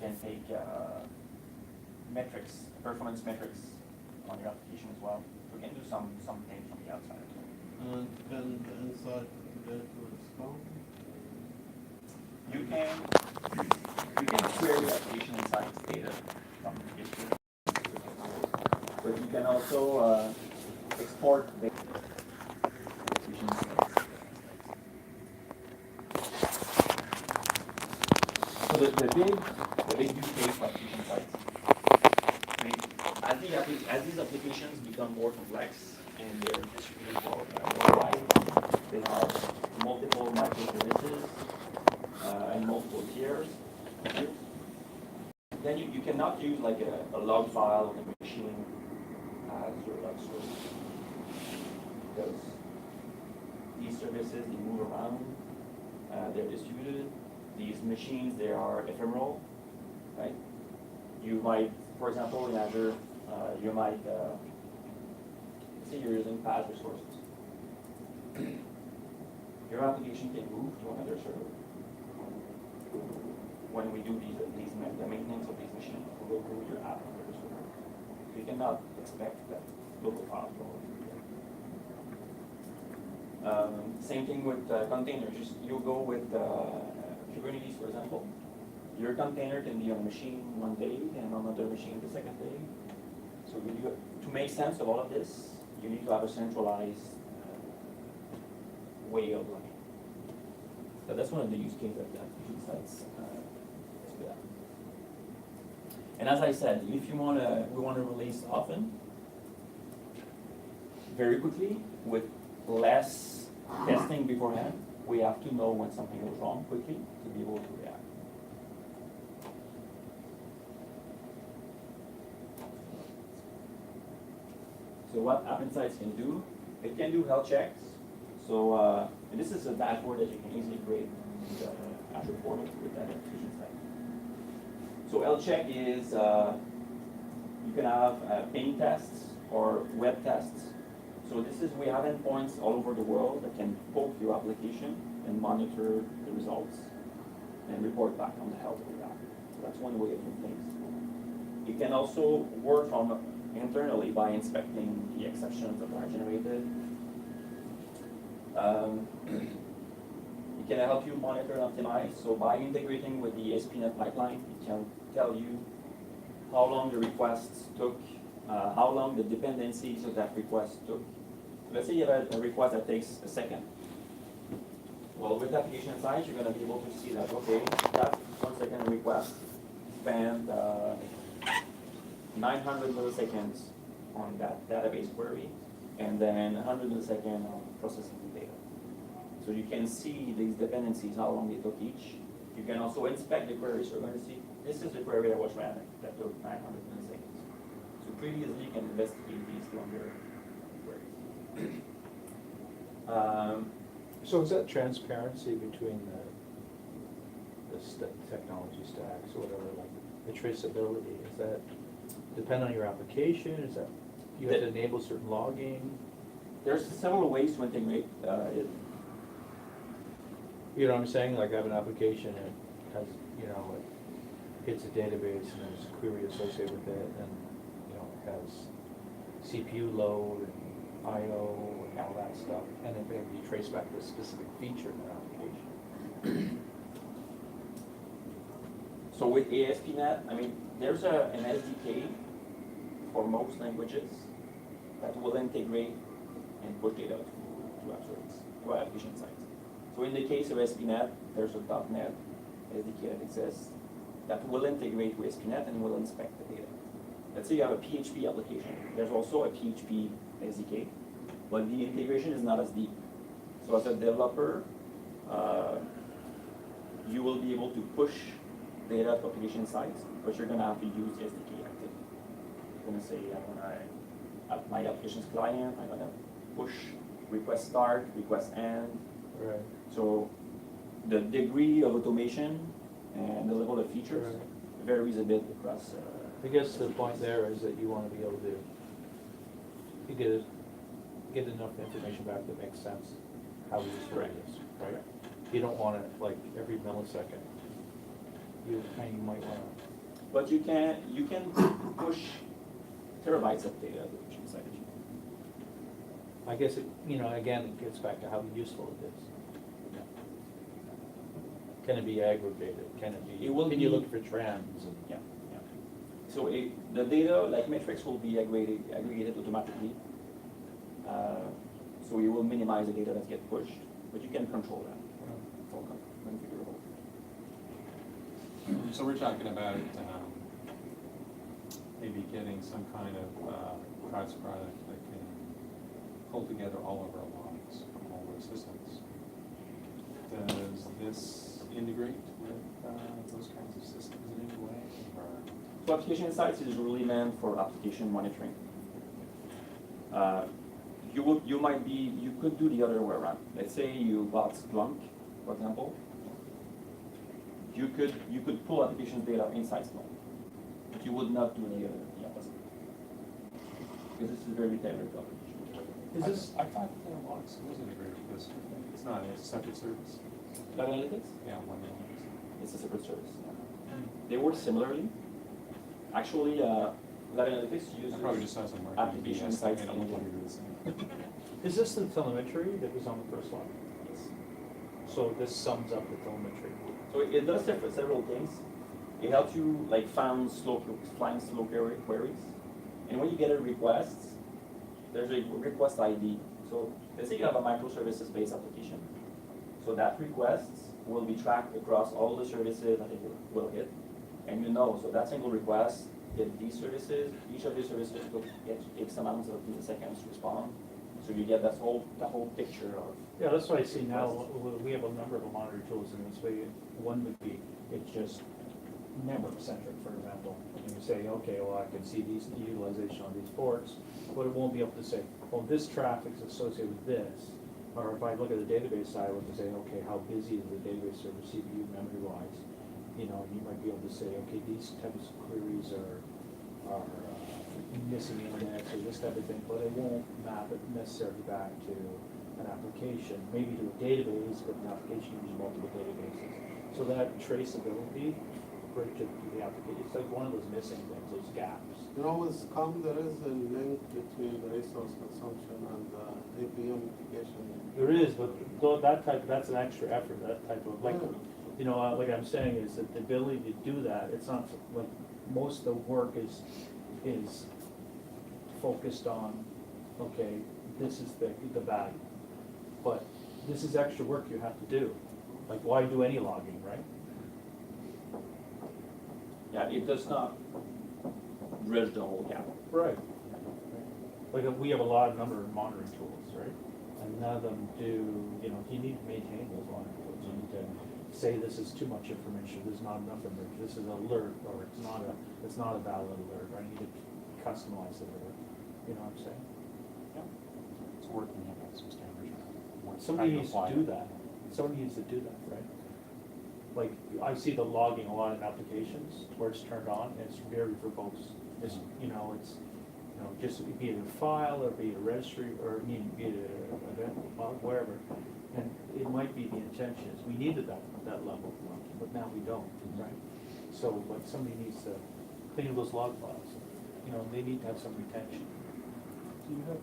can take metrics, performance metrics on your application as well. We can do some things from the outside. And can the inside get to respond? You can query the application inside data from the history, but you can also export the application sites. So the big use case for application sites. I mean, as these applications become more complex and they're distributed worldwide, they have multiple microservices and multiple tiers. Then you cannot use like a log file on the machine as your log source, because these services, they move around, they're distributed. These machines, they are ephemeral, right? You might, for example, in Azure, you might, let's say you're using PaaS resources. Your application can move to another server. When we do the maintenance of these machines, we will move your app on another server. You cannot expect that local files will be there. Same thing with containers. You go with Kubernetes, for example. Your container can be on a machine one day and on another machine the second day. So to make sense of all of this, you need to have a centralized way of running. So that's one of the use cases that the application sites is good at. And as I said, if we want to release often, very quickly, with less testing beforehand, we have to know when something goes wrong quickly to be able to react. So what App Insights can do, it can do health checks. So and this is a dashboard that you can easily create in the Azure portal with that application site. So health check is, you can have pain tests or web tests. So we have endpoints all over the world that can poke your application and monitor the results and report back on the health of the app. So that's one way of doing things. It can also work from internally by inspecting the exceptions that are generated. It can help you monitor and optimize. So by integrating with the ASP.NET pipeline, it can tell you how long the requests took, how long the dependencies of that request took. Let's say you have a request that takes a second. Well, with application Insights, you're going to be able to see that, okay, that 1 second request spent 900 milliseconds on that database query, and then 100 milliseconds on processing the data. So you can see these dependencies, how long they took each. You can also inspect the query, so you're going to see, this is the query that was ran that took 900 milliseconds. So pretty easily you can investigate these longer queries. So is that transparency between the technology stacks or whatever, like the traceability, is that depend on your application? Is that you have to enable certain logging? There's several ways to integrate it. You know what I'm saying? Like I have an application and it has, you know, it hits a database and there's a query associated with it, and you know, it has CPU load and I/O and all that stuff, and then maybe you trace back to a specific feature in that application. So with ASP.NET, I mean, there's an SDK for most languages that will integrate and push data to application sites. So in the case of ASP.NET, there's a .NET SDK that exists that will integrate with ASP.NET and will inspect the data. Let's say you have a PHP application. There's also a PHP SDK, but the integration is not as deep. So as a developer, you will be able to push data to application sites, but you're going to have to use the SDK actively. You're going to say, at my application's client, I'm going to push request start, request end. Right. So the degree of automation and the level of features varies a bit across. I guess the point there is that you want to be able to get enough information back that makes sense how useful it is, right? You don't want it like every millisecond. you might wanna, But you can push terabytes of data inside the GPU. I guess it, again, it gets back to how useful it is. Can it be aggregated? Can you look for trends? And Yeah. So the data, like metrics, will be aggregated automatically. So you will minimize the data that gets pushed, but you can control that. It's all configurable. So we're talking about maybe getting some kind of CRUDS product that can pull together all of our logs from all our systems. Does this integrate with those kinds of systems in any way? Or? So application insights is really meant for application monitoring. You could do the other way around. Let's say you bought Splunk, for example. You could pull application data inside Splunk, but you would not do the opposite. Because this is very tailored to application. I thought logs was integrated with this. It's not. It's a separate service. Lab analytics? Yeah, one logs. It's a separate service. They work similarly. Actually, Lab analytics uses I probably just saw some more application insights. I don't want to do the same. is this the telemetry that was on the first one? Yes. So this sums up the telemetry. So it does several things. It helps you find slow queries. And when you get a request, there's a request ID. So let's say you have a microservices-based application. So that request will be tracked across all the services that it will hit. And so that single request hit these services. Each of these services will get X amount of milliseconds to respond. So you get that whole picture of. Yeah, that's what I see now. We have a number of monitoring tools in this way. One would be, it's just network-centric, for example. And you say, okay, well, I can see these utilization on these ports, but it won't be able to say, well, this traffic is associated with this. Or if I look at the database side, I would say, okay, how busy is the database server CPU memory-wise? And you might be able to say, okay, these types of queries are missing index or this type of thing, but it won't map it necessarily back to an application, maybe to a database, but the application uses multiple databases. So that traceability right to the application, it's like one of those missing things, those gaps. With COM, there is a link between the resource consumption and the APM mitigation. There is, but though that's an extra effort, that type of, like I'm saying is that the ability to do that, it's not, like, most of the work is focused on, okay, this is the value. But this is extra work you have to do. Like, why do any logging, right? Yeah, it does not bridge the whole gap. Right. Like, we have a number of monitoring tools, right? And none of them do, you need to maintain those monitoring tools. You need to say this is too much information, there's not enough information, this is an alert, or it's not a valid alert, or I need to customize the alert. You know what I'm saying? It's working. You have some standards. Somebody needs to do that. Somebody needs to do that, right? Like, I see the logging a lot in applications where it's turned on, and it's very verbose. It's, just be it a file, or be it a registry, or be it an event, wherever. And it might be the intention is we needed that level of logging, but now we don't, right? So, like, somebody needs to clean those log files. They need to have some retention. Do you have,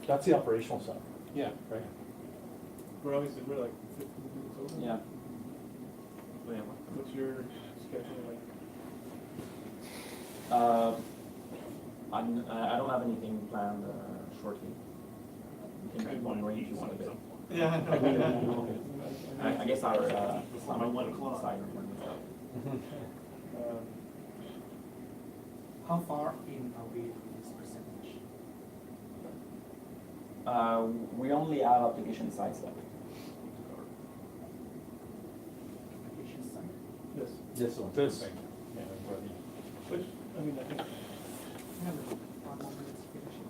That's the operational side, Yeah. right? we're like 15 minutes over? Yeah. What's your schedule like? I don't have anything planned shortly. You can keep wondering if you want to bit. Yeah. I guess our I'm at 1 o'clock. side. How far in are we from this percentage? We only have application sites left. Application side? Yes, This one. Yeah, which, I mean, I think, We have 5 more minutes to finish it.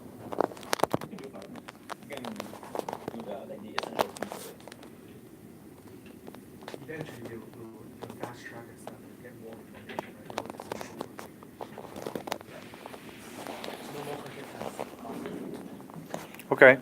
You can do 5 minutes. You can do the essential things of it. Eventually we'll fast track and stuff and get more information, right? No more questions. Okay.